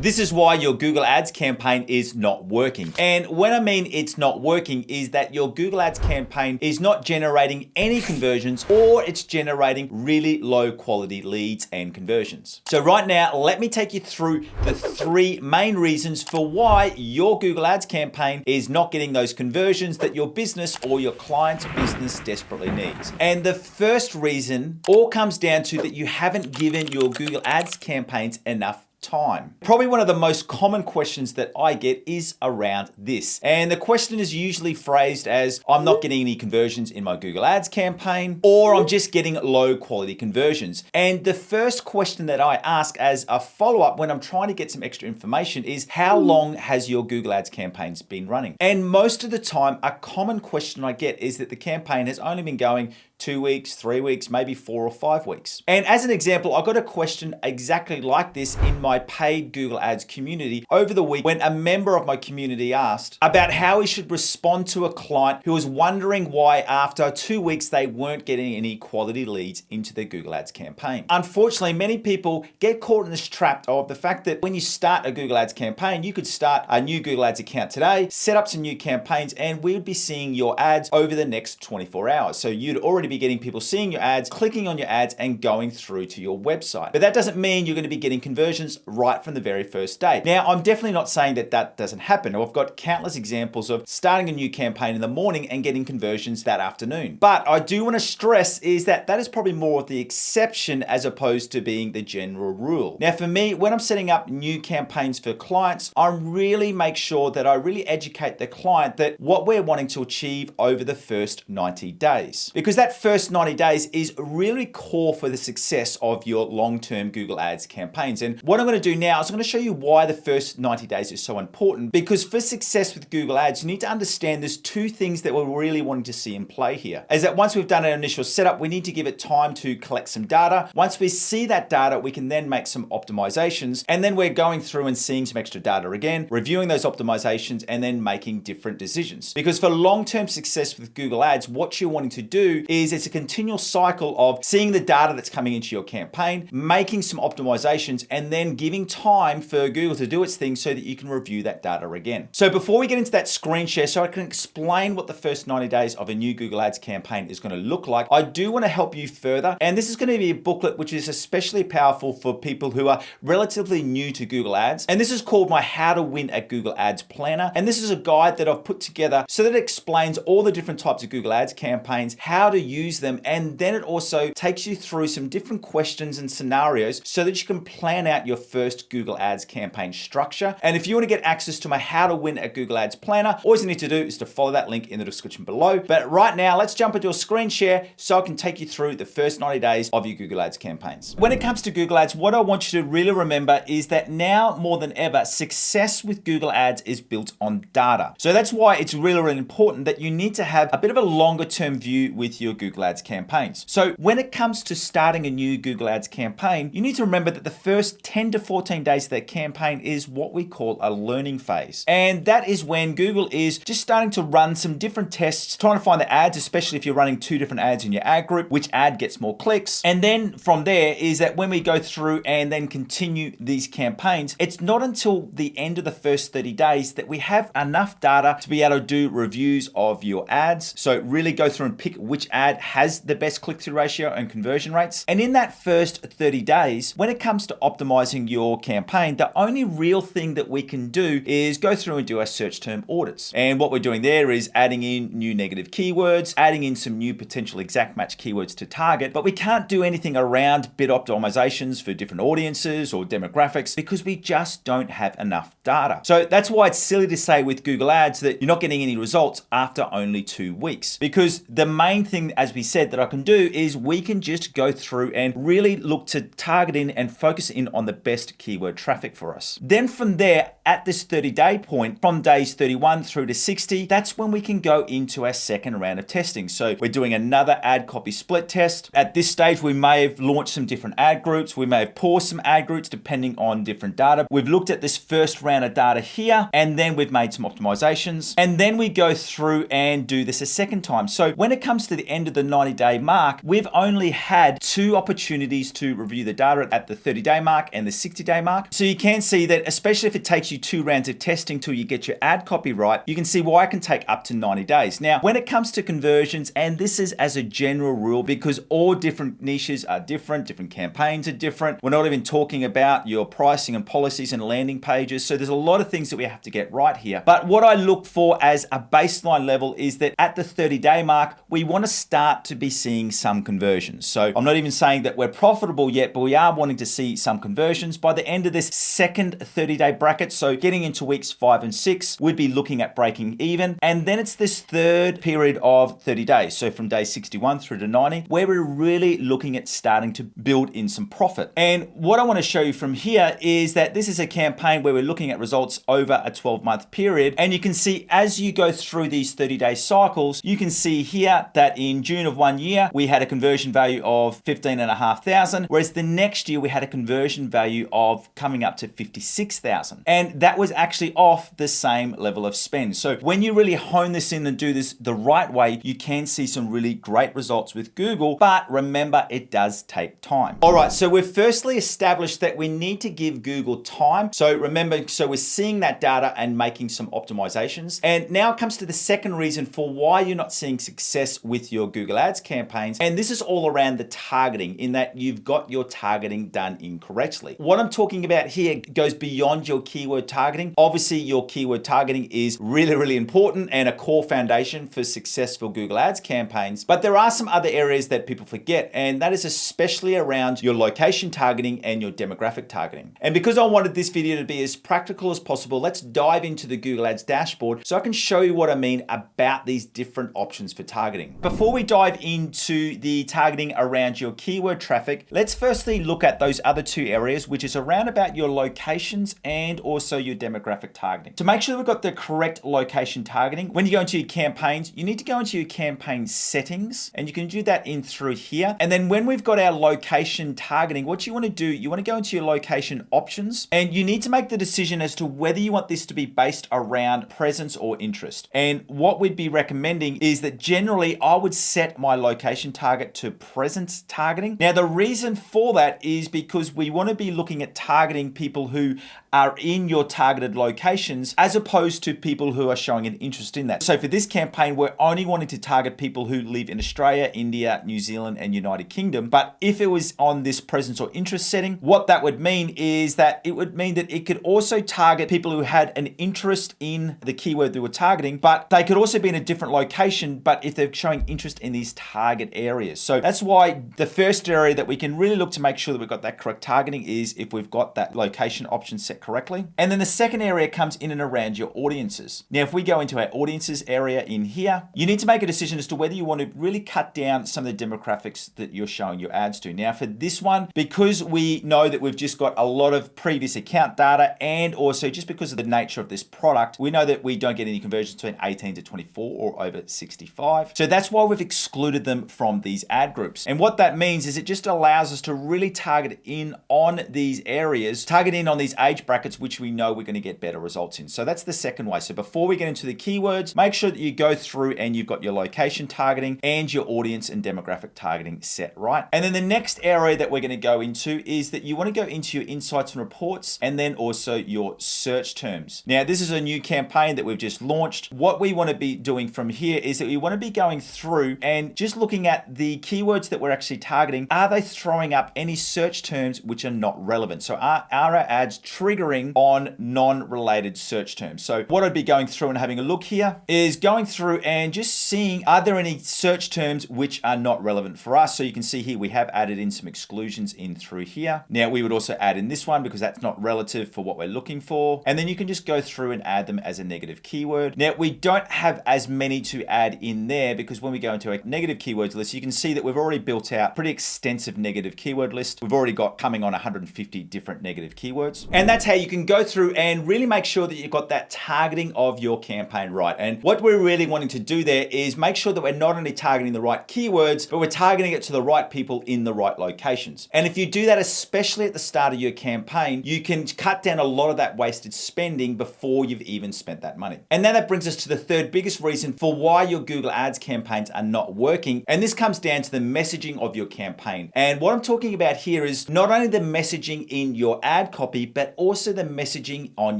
This is why your Google Ads campaign is not working. And when I mean it's not working is that your Google Ads campaign is not generating any conversions, or it's generating really low quality leads and conversions. So right now, let me take you through the 3 main reasons for why your Google Ads campaign is not getting those conversions that your business or your client's business desperately needs. And the first reason all comes down to that you haven't given your Google Ads campaigns enough time. Probably one of the most common questions that I get is around this. And the question is usually phrased as, I'm not getting any conversions in my Google Ads campaign, or I'm just getting low quality conversions. And the first question that I ask as a follow-up when I'm trying to get some extra information is, how long has your Google Ads campaigns been running? And most of the time, a common question I get is that the campaign has only been going 2 weeks, 3 weeks, maybe 4 or 5 weeks. And as an example, I got a question exactly like this in my paid Google Ads community over the week when a member of my community asked about how he should respond to a client who was wondering why after 2 weeks they weren't getting any quality leads into their Google Ads campaign. Unfortunately, many people get caught in this trap of the fact that when you start a Google Ads campaign, you could start a new Google Ads account today, set up some new campaigns, and we would be seeing your ads over the next 24 hours. So you'd already be getting people seeing your ads, clicking on your ads, and going through to your website. But that doesn't mean you're going to be getting conversions right from the very first day. Now, I'm definitely not saying that that doesn't happen. I've got countless examples of starting a new campaign in the morning and getting conversions that afternoon. But I do want to stress is that that is probably more of the exception as opposed to being the general rule. Now, for me, when I'm setting up new campaigns for clients, I really make sure that I really educate the client that what we're wanting to achieve over the first 90 days. Because that first 90 days is really core for the success of your long-term Google Ads campaigns. And what I'm going to do now is I'm going to show you why the first 90 days is so important, because for success with Google Ads, you need to understand there's 2 things that we're really wanting to see in play here. Is that once we've done an initial setup, we need to give it time to collect some data. Once we see that data, we can then make some optimizations, and then we're going through and seeing some extra data again, reviewing those optimizations, and then making different decisions. Because for long-term success with Google Ads, what you're wanting to do is it's a continual cycle of seeing the data that's coming into your campaign, making some optimizations, and then giving time for Google to do its thing so that you can review that data again. So before we get into that screen share, so I can explain what the first 90 days of a new Google Ads campaign is going to look like, I do want to help you further. And this is going to be a booklet which is especially powerful for people who are relatively new to Google Ads. And this is called my How to Win at Google Ads Planner. And this is a guide that I've put together so that it explains all the different types of Google Ads campaigns, how to use them, and then it also takes you through some different questions and scenarios so that you can plan out your first Google Ads campaign structure. And if you want to get access to my How to Win at Google Ads Planner, all you need to do is to follow that link in the description below. But right now, let's jump into a screen share so I can take you through the first 90 days of your Google Ads campaigns. When it comes to Google Ads, what I want you to really remember is that now more than ever, success with Google Ads is built on data. So that's why it's really, really important that you need to have a bit of a longer term view with your Google Ads campaigns. So when it comes to starting a new Google Ads campaign, you need to remember that the first 10 to 14 days of that campaign is what we call a learning phase. And that is when Google is just starting to run some different tests, trying to find the ads, especially if you're running 2 different ads in your ad group, which ad gets more clicks. And then from there is that when we go through and then continue these campaigns, it's not until the end of the first 30 days that we have enough data to be able to do reviews of your ads. So really go through and pick which ad has the best click-through ratio and conversion rates. And in that first 30 days, when it comes to optimizing your campaign, the only real thing that we can do is go through and do our search term audits. And what we're doing there is adding in new negative keywords, adding in some new potential exact match keywords to target, but we can't do anything around bid optimizations for different audiences or demographics because we just don't have enough data. So that's why it's silly to say with Google Ads that you're not getting any results after only 2 weeks, because the main thing, as we said, that I can do is we can just go through and really look to target in and focus in on the best keyword traffic for us. Then from there, at this 30-day point, from days 31 through to 60, that's when we can go into our second round of testing. So we're doing another ad copy split test. At this stage, we may have launched some different ad groups. We may have paused some ad groups depending on different data. We've looked at this first round of data here, and then we've made some optimizations. And then we go through and do this a second time. So when it comes to the end of to the 90-day mark, we've only had 2 opportunities to review the data at the 30-day mark and the 60-day mark. So you can see that, especially if it takes you 2 rounds of testing till you get your ad copy right, you can see why it can take up to 90 days. Now, when it comes to conversions, and this is as a general rule because all different niches are different campaigns are different. We're not even talking about your pricing and policies and landing pages. So there's a lot of things that we have to get right here. But what I look for as a baseline level is that at the 30-day mark, we want to start to be seeing some conversions. So I'm not even saying that we're profitable yet, but we are wanting to see some conversions. By the end of this second 30-day bracket, so getting into weeks 5 and 6, we'd be looking at breaking even. And then it's this third period of 30 days. So from day 61 through to 90, where we're really looking at starting to build in some profit. And what I want to show you from here is that this is a campaign where we're looking at results over a 12-month period. And you can see as you go through these 30-day cycles, you can see here that in June of one year, we had a conversion value of 15,500, whereas the next year we had a conversion value of coming up to 56,000. And that was actually off the same level of spend. So when you really hone this in and do this the right way, you can see some really great results with Google, but remember, it does take time. All right, so we've firstly established that we need to give Google time. So remember, so we're seeing that data and making some optimizations. And now it comes to the second reason for why you're not seeing success with your Google Ads campaigns. And this is all around the targeting, in that you've got your targeting done incorrectly. What I'm talking about here goes beyond your keyword targeting. Obviously, your keyword targeting is really important and a core foundation for successful Google Ads campaigns. But there are some other areas that people forget, and that is especially around your location targeting and your demographic targeting. And because I wanted this video to be as practical as possible, let's dive into the Google Ads dashboard so I can show you what I mean about these different options for targeting. Before we dive into the targeting around your keyword traffic, let's firstly look at those other 2 areas, which is around about your locations and also your demographic targeting. To make sure we've got the correct location targeting, when you go into your campaigns, you need to go into your campaign settings, and you can do that in through here. And then when we've got our location targeting, what you want to do, you want to go into your location options, and you need to make the decision as to whether you want this to be based around presence or interest. And what we'd be recommending is that generally I would set my location target to presence targeting. Now, the reason for that is because we want to be looking at targeting people who are in your targeted locations as opposed to people who are showing an interest in that. So for this campaign, we're only wanting to target people who live in Australia, India, New Zealand, and United Kingdom. But if it was on this presence or interest setting, what that would mean is that it would mean that it could also target people who had an interest in the keyword they were targeting, but they could also be in a different location, but if they're showing interest in these target areas. So that's why the first area that we can really look to make sure that we've got that correct targeting is if we've got that location option set correctly. And then the second area comes in and around your audiences. Now, if we go into our audiences area in here, you need to make a decision as to whether you want to really cut down some of the demographics that you're showing your ads to. Now, for this one, because we know that we've just got a lot of previous account data, and also just because of the nature of this product, we know that we don't get any conversions between 18 to 24 or over 65. So that's why we've excluded them from these ad groups. And what that means is it just allows us to really target in on these areas, target in on these age brackets, which we know we're going to get better results in. So that's the second way. So before we get into the keywords, make sure that you go through and you've got your location targeting and your audience and demographic targeting set right. And then the next area that we're going to go into is that you want to go into your insights and reports and then also your search terms. Now, this is a new campaign that we've just launched. What we want to be doing from here is that we want to be going through and just looking at the keywords that we're actually targeting. Are they throwing up any search terms which are not relevant? So are our ads triggering on non-related search terms? So what I'd be going through and having a look here is going through and just seeing, are there any search terms which are not relevant for us? So you can see here, we have added in some exclusions in through here. Now we would also add in this one because that's not relative for what we're looking for. And then you can just go through and add them as a negative keyword. Now we don't have as many to add in there because when we go into a negative keywords list, you can see that we've already built out pretty extensive negative keyword list. We've already got coming on 150 different negative keywords. And that's how you can go through and really make sure that you've got that targeting of your campaign right. And what we're really wanting to do there is make sure that we're not only targeting the right keywords, but we're targeting it to the right people in the right locations. And if you do that, especially at the start of your campaign, you can cut down a lot of that wasted spending before you've even spent that money. And then that brings us to the third biggest reason for why your Google Ads campaigns are not not working. And this comes down to the messaging of your campaign. And what I'm talking about here is not only the messaging in your ad copy, but also the messaging on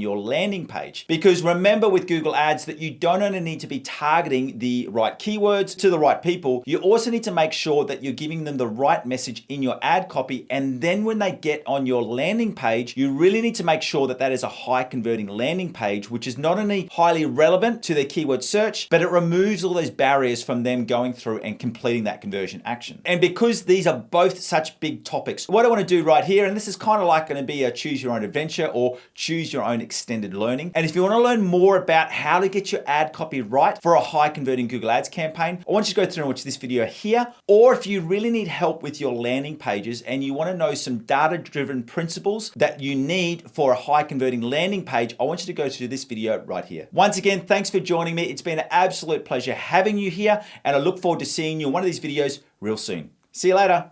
your landing page. Because remember with Google Ads that you don't only need to be targeting the right keywords to the right people, you also need to make sure that you're giving them the right message in your ad copy. And then when they get on your landing page, you really need to make sure that that is a high converting landing page, which is not only highly relevant to their keyword search, but it removes all those barriers from them going through and completing that conversion action. And because these are both such big topics, what I want to do right here, and this is kind of like going to be a choose your own adventure or choose your own extended learning. And if you want to learn more about how to get your ad copy right for a high converting Google Ads campaign, I want you to go through and watch this video here. Or if you really need help with your landing pages and you want to know some data-driven principles that you need for a high converting landing page, I want you to go through this video right here. Once again, thanks for joining me. It's been an absolute pleasure having you here, and I look forward to seeing you in one of these videos real soon. See you later.